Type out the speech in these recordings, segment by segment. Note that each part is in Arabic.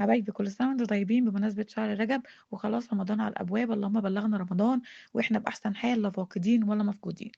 حبايبي كل سنة وانتم طيبين بمناسبة شهر رجب وخلاص رمضان على الأبواب. اللهم بلغنا رمضان واحنا بأحسن حال، لا فاقدين ولا مفقودين.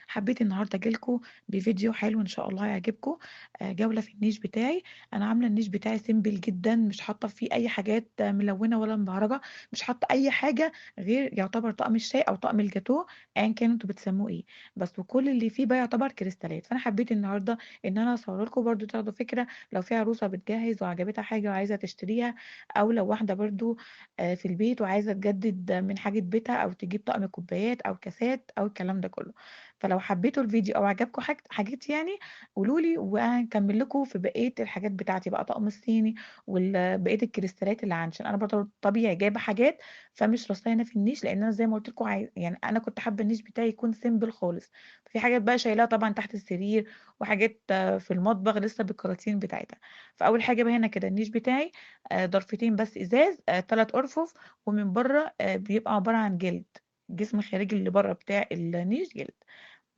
حبيت النهاردة أجيلكوا بفيديو حلو إن شاء الله هيعجبكم. جولة في النيش بتاعي. أنا عاملة النيش بتاعي سيمبل جدا، مش حاطة فيه أي حاجات ملونة ولا مبهرجة، مش حاطة أي حاجة غير يعتبر طقم الشاي أو طقم الجاتوه، أيا كان انتوا بتسموه ايه. بس وكل اللي فيه بقى يعتبر كريستالات. فأنا حبيت النهاردة إن أنا أصور لكم برضو تاخدوا فكرة، لو في عروسة بتجهز وعجبتها حاجة وعايزة تشتريها، او لو واحدة برضو في البيت وعايزة تجدد من حاجة بيتها او تجيب طقم كوبايات او كاسات او الكلام ده كله. فلو حبيتوا الفيديو او عجبكم حاجات يعني قولوا لي وهنكمل لكم في بقية الحاجات بتاعتي، بقى طقم الصيني وبقية الكريستالات اللي عندي، عشان انا برضو طبيعي جايبة حاجات فمش رصاينة في النيش، لان انا زي ما قلت لكم يعني انا كنت حابة النيش بتاعي يكون سيمبل خالص. في حاجات بقى شايلاها طبعا تحت السرير، وحاجات في المطبخ لسه بالكراتين بتاعتها. فاول حاجه بقى هنا كده النيش بتاعي ضرفتين بس ازاز، 3 ارفف، ومن بره بيبقى عباره عن جلد. الجسم الخارجي اللي بره بتاع النيش جلد.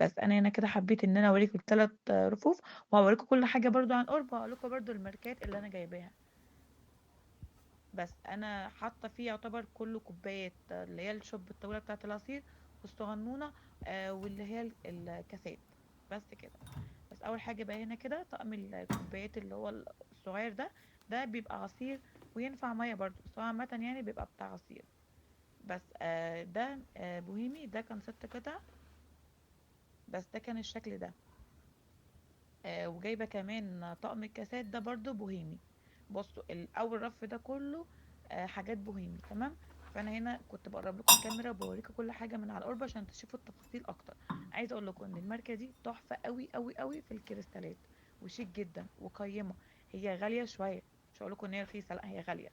بس انا هنا كده حبيت ان انا اوريكم ال3 رفوف، وهوريكم كل حاجه برضو عن قرب، وهقول لكم برضو الماركات اللي انا جايباها. بس انا حاطه فيه يعتبر كله كوبايات، اللي هي الشوب الطويله بتاعه العصير، والصغنونه، واللي هي الكاسات. بس كده. بس اول حاجه بقى هنا كده طقم الكوبايات اللي هو الصغير ده، ده بيبقى عصير وينفع ميه برضو، بس هو عامه يعني بيبقى بتاع عصير. بس ده بوهيمي، ده كان 6 قطع. بس ده كان الشكل ده. وجايبه كمان طقم الكاسات ده برضو بوهيمي. بصوا الاول رف ده كله حاجات بوهيمي، تمام. فانا هنا كنت بقرب لكم الكاميرا وبوريكم كل حاجه من على القرب عشان تشوفوا التفاصيل اكتر. عايزه اقول لكم ان الماركه دي تحفه قوي قوي قوي في الكريستالات، وشيك جدا وقيمه. هي غاليه شويه، مش هقول لكم ان هي رخيصه، لا هي غاليه.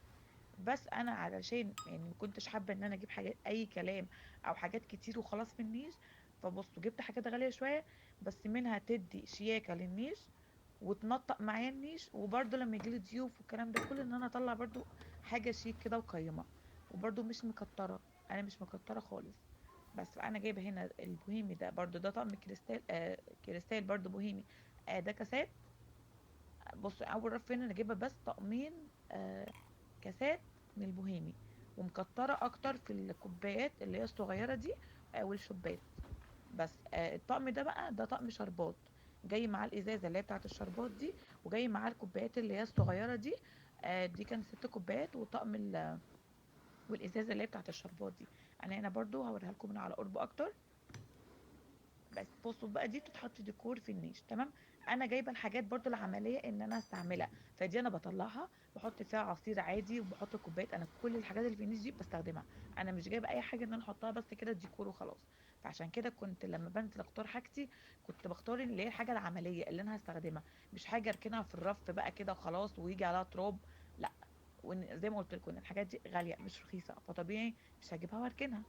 بس انا علشان يعني ما كنتش حابه ان انا اجيب حاجات اي كلام او حاجات كتير وخلاص في النيش. فبصوا جبت حاجات غاليه شويه، بس منها تدي شياكه للنيش وتنطق معايا النيش، وبرده لما يجيلي ضيوف والكلام ده كله ان انا اطلع برده حاجه شيك كده وقيمه. وبرده مش مكتره، انا مش مكتره خالص. بس انا جايبه هنا البوهيمي ده برده، ده طقم كريستال، كريستال برده بوهيمي. ده كاسات. بصوا اول رف هنا انا جايبه بس طقمين كاسات من البوهيمي، ومكتره اكتر في الكوبايات اللي هي الصغيره دي، والشوبات. بس الطقم ده بقى ده طقم شربات، جاي معاه الازازه اللي هي بتاعه الشربات دي، وجاي معاه الكوبايات اللي هي الصغيره دي. دي كان 6 كوبايات، وطقم والازازه اللي هي بتاعه الشربات دي. انا هنا برضو هوريها لكم من على قرب اكتر. بس بصوا بقى دي بتتحط ديكور في النيش، تمام. انا جايبه الحاجات برضو العمليه ان انا استعملها، فدي انا بطلعها بحط فيها عصير عادي وبحط كوبايه. انا كل الحاجات اللي في النيش دي بستخدمها. انا مش جايبه اي حاجه ان انا احطها بس كده ديكور وخلاص. فعشان كده كنت لما بنزل اختار حاجتي كنت بختار اللي هي الحاجه العمليه اللي انا هستخدمها، مش حاجه اركنها في الرف بقى كده وخلاص ويجي عليها تراب. لا. وان زي ما قلت لكم ان الحاجات دي غاليه مش رخيصه، فطبيعي مش هجيبها واركنها.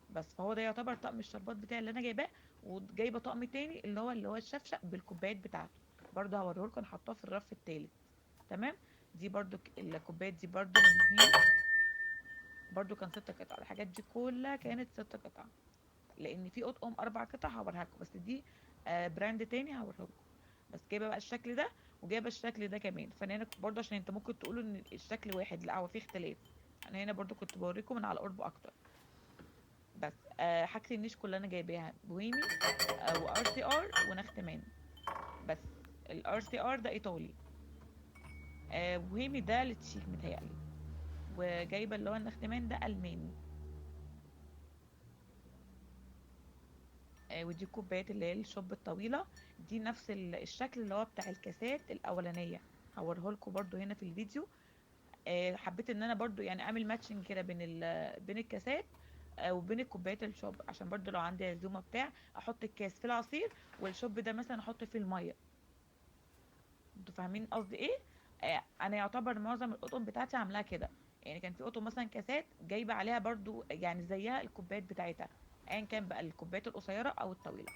بس فهو ده يعتبر طقم الشربات بتاعي اللي انا جايباه. وجايبه طقم تاني اللي هو الشفشق بالكوبايات بتاعته، برضه هوريه لكم، حطاه في الرف التالت. تمام. دي برضه الكوبايات دي برضه من بوهيمي، برضه كان 6 قطع. الحاجات دي كلها كانت 6 قطع، لان في اطقم 4 قطع هوريها لكم، بس دي براند تاني هوريه لكم. بس جايبه بقى الشكل ده، وجايبه الشكل ده كمان. فانا هنا برضه عشان انت ممكن تقولوا ان الشكل واحد، لا هو فيه اختلاف. انا هنا برضه كنت بوريكم من على قرب اكتر. بس حاجة النيش كلها انا جايباها بوهيمي، وار سي ار ونختمان. بس الار سي ار ده ايطالي، بوهيمي ده للتشيك متهيألي، وجايبه اللي هو النختمان ده الماني. ودي الكوبايات اللي هي الشوب الطويله، دي نفس الشكل اللي هو بتاع الكاسات الاولانيه. هوريه لكم برده هنا في الفيديو. حبيت ان انا برضو يعني اعمل ماتشنج كده بين الكاسات وبين الكوبايات الشوب، عشان برضو لو عندي عزومه بتاع احط الكاس في العصير، والشوب ده مثلا احط فيه الميه. انتوا فاهمين قصدي ايه؟ انا يعتبر معظم القطن بتاعتي عاملاها كده. يعني كان في قطن مثلا كاسات جايبه عليها برضو يعني زيها الكوبايات بتاعتها، ايا كان بقى الكوبايات القصيره او الطويله.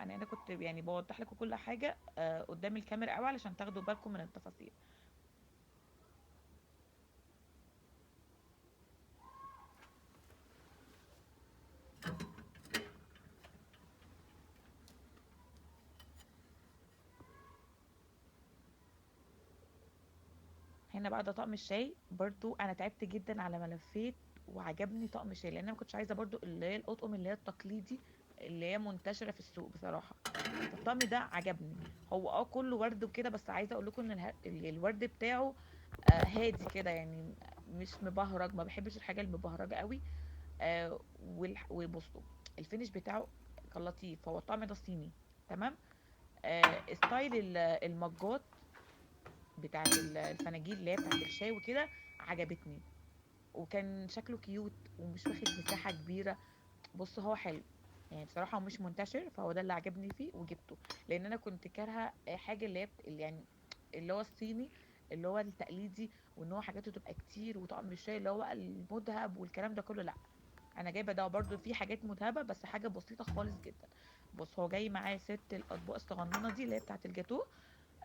انا كنت يعني بوضح لكم كل حاجه قدام الكاميرا قوي علشان تاخدوا بالكم من التفاصيل. هنا بقى ده طقم الشاي برضو، انا تعبت جدا على ما لفيت وعجبني طقم الشاي، لان انا ما كنتش عايزه برضو اللي هي الاطقم اللي هي التقليدي اللي هي منتشره في السوق بصراحه. فالطقم ده عجبني. هو كله ورد وكده، بس عايزه اقول لكم ان الورد بتاعه هادي كده يعني، مش مبهرج، ما بحبش الحاجه المبهرجه قوي. وبصوا الفينش بتاعه كان لطيف. هو الطعم ده صيني، تمام. ستايل المجات بتاعت الفناجيل اللي هي بتاعت الشاي وكده عجبتني، وكان شكله كيوت ومش واخد مساحة كبيرة. بص هو حلو يعني بصراحة، ومش منتشر، فهو ده اللي عجبني فيه وجبته. لان انا كنت كارهة حاجة اللي هي اللي يعني اللي هو الصيني، اللي هو التقليدي، وان هو حاجاته تبقى كتير، وطقم الشاي اللي هو بقى المذهب والكلام ده كله، لا. انا جايبه ده برضو فيه حاجات مذهبه، بس حاجه بسيطه خالص جدا. بص هو جاي معاه ست الاطباق الصغننه دي اللي هي بتاعه الجاتوه،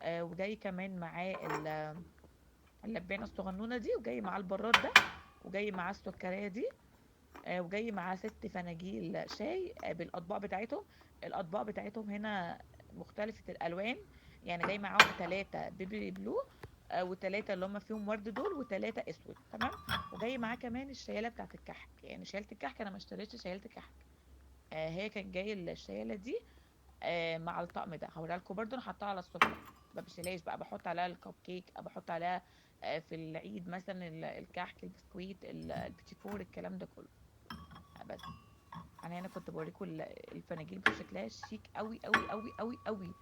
وجاي كمان معاه اللبانه الصغنونه دي، وجاي معاه البراد ده، وجاي معاه السكريه دي، وجاي معاه ست فناجيل شاي بالاطباق بتاعتهم. الاطباق بتاعتهم هنا مختلفه الالوان، يعني جاي معاهم ثلاثه بيبي بلو، وثلاثه اللي هم فيهم ورد دول، وثلاثه اسود، تمام. وجاي معاه كمان الشياله بتاعت الكحك، يعني شياله الكحك انا ما اشتريتش شياله الكحك. هي كان جاي الشياله دي مع الطقم ده. هوريها لكم برده، انا حاطاها على السفره. ما بشيلهاش بقى، بحط عليها الكب كيك، بحط عليها في العيد مثلا الكحك، البسكويت، البيتي فور، الكلام ده كله. بس انا هنا كنت بوريكم الفناجيل بشكلها شيك قوي قوي قوي قوي قوي.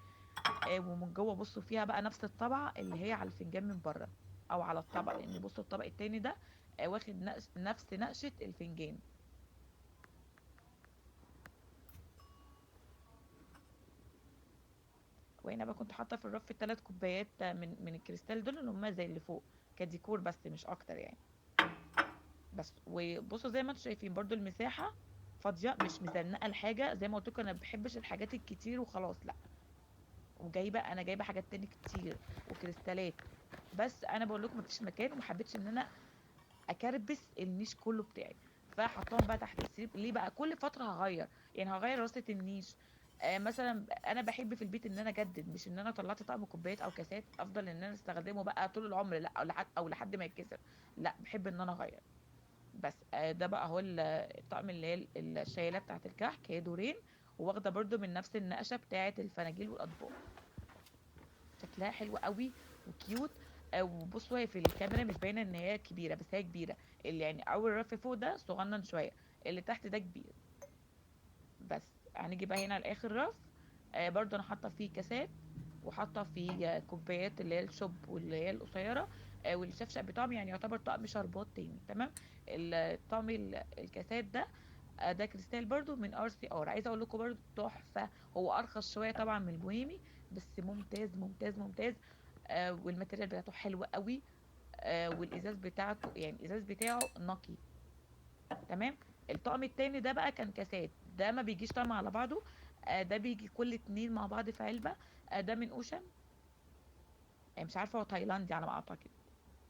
ومن جوه بصوا فيها بقى نفس الطبعه اللي هي على الفنجان من بره، او على الطبق، لان بصوا الطبق التاني ده واخد نفس نقشه الفنجان. وهنا بقى كنت حاطه في الرف 3 كوبايات من الكريستال دول، اللي هم زي اللي فوق كديكور بس مش اكتر يعني. بس وبصوا زي ما انتم شايفين برضو المساحه فاضيه، مش مزنقه الحاجه. زي ما قلت لكم انا ما بحبش الحاجات الكتير وخلاص، لا. وجايبه انا جايبه حاجات تاني كتير وكريستالات، بس انا بقول لكم مفيش مكان، وما حبيتش ان انا اكربس النيش كله بتاعي. فحطاهم بقى تحت السرير. ليه بقى؟ كل فتره هغير، يعني هغير رصه النيش. مثلا انا بحب في البيت ان انا اجدد، مش ان انا طلعت طقم كوبايات او كاسات افضل ان انا استخدمه بقى طول العمر، لا، او لحد ما يتكسر. لا، بحب ان انا اغير. بس ده بقى هو الطقم اللي هي الشايله بتاعت الكحك، هي دورين، وواخده برضو من نفس النقشه بتاعت الفناجيل والاطباق. شكلها حلو قوي وكيوت. وبصوا هي في الكاميرا مش باينه ان هي كبيره، بس هي كبيره. اللي يعني اول رف فوق ده صغنن شويه، اللي تحت ده كبير. بس هنيجي بقى هنا لاخر رف. برضو انا حاطه فيه كاسات، وحاطه فيه كوبايات اللي هي الشوب واللي هي القصيره، والشفشق بتاعهم، يعني يعتبر طقم شربات تاني، تمام. الطقم الكاسات ده ده كريستال برضو من RCR. عايزه اقول لكم برضو تحفه. هو ارخص شويه طبعا من البوهيمي، بس ممتاز ممتاز ممتاز. والماتيريال بتاعته حلوه قوي. والازاز بتاعته يعني الازاز بتاعه نقي، تمام. الطقم التاني ده بقى كان كاسات، ده ما بيجيش طقم على بعضه. ده بيجي كل اتنين مع بعض في علبه. ده من اوشن. مش عارفه، هو تايلاندي على ما اعتقد،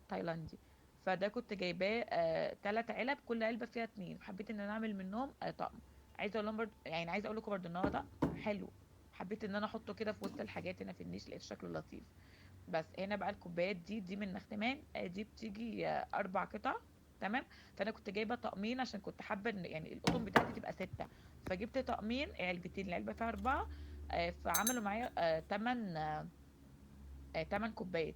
تايلاندي. فده كنت جايباه 3 علب، كل علبه فيها اتنين، حبيت ان انا اعمل منهم طقم. عايزه اقول لهم برضو، يعني عايزه اقول لكم برضو ان هو طقم حلو. حبيت ان انا احطه كده في وسط الحاجات هنا في النيش، لقيت شكله لطيف. بس هنا بقى الكوبايات دي من نختمان، دي بتيجي 4 قطع، تمام. فانا كنت جايبه طقمين عشان كنت حابه ان يعني القطن بتاعتي تبقى 6. فجبت طقمين، علبتين، العلبه فيها 4. فعملوا معايا 8 كوبايات.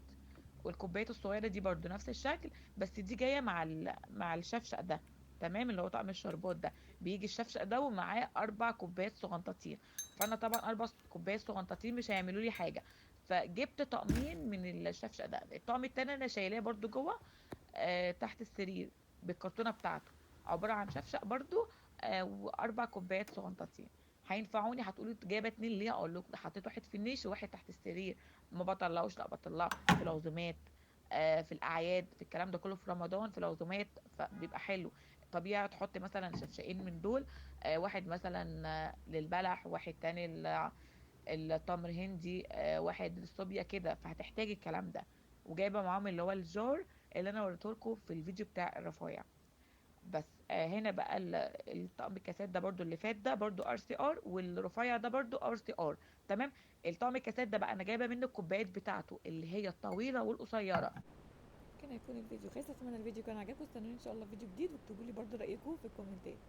والكوبايات الصغيره دي برضو نفس الشكل، بس دي جايه مع الشفشق ده، تمام. اللي هو طقم الشربات ده بيجي الشفشق ده ومعاه 4 كوبايات صغنطاطين. فانا طبعا 4 كوبايات صغنطاطين مش هيعملوا لي حاجه، فجبت طقمين من الشفشق ده. الطقم التاني انا شايلاه برضو جوه تحت السرير بالكرتونه بتاعته، عباره عن شفشق برضو، و4 كوبايات صغنطاطين. هينفعوني. هتقولوا جايبه اتنين ليه؟ اقول لكم حطيت واحد في النيش وواحد تحت السرير. ما بطلعوش، لا بطلعه في العزومات، في الاعياد، في الكلام ده كله، في رمضان، في العزومات، فبيبقى حلو. طبيعي تحط مثلا شفشقين من دول، واحد مثلا للبلح، واحد تاني التمر هندي، واحد للصوبيا كده، فهتحتاج الكلام ده. وجايبه معاهم اللي هو الجار اللي انا وريته لكم في الفيديو بتاع الرفايع. بس هنا بقى الطقم الكاسات ده برضو اللي فات ده برضو RCR، والرفيع ده برضو RCR، تمام. الطقم الكاسات ده بقى انا جايبه منه الكوبايات بتاعته اللي هي الطويله والقصيره. كده يكون الفيديو خلص. اتمنى الفيديو كان عجبكم، استنوني ان شاء الله في فيديو جديد، واكتبوا لي برضو رايكم في الكومنتات.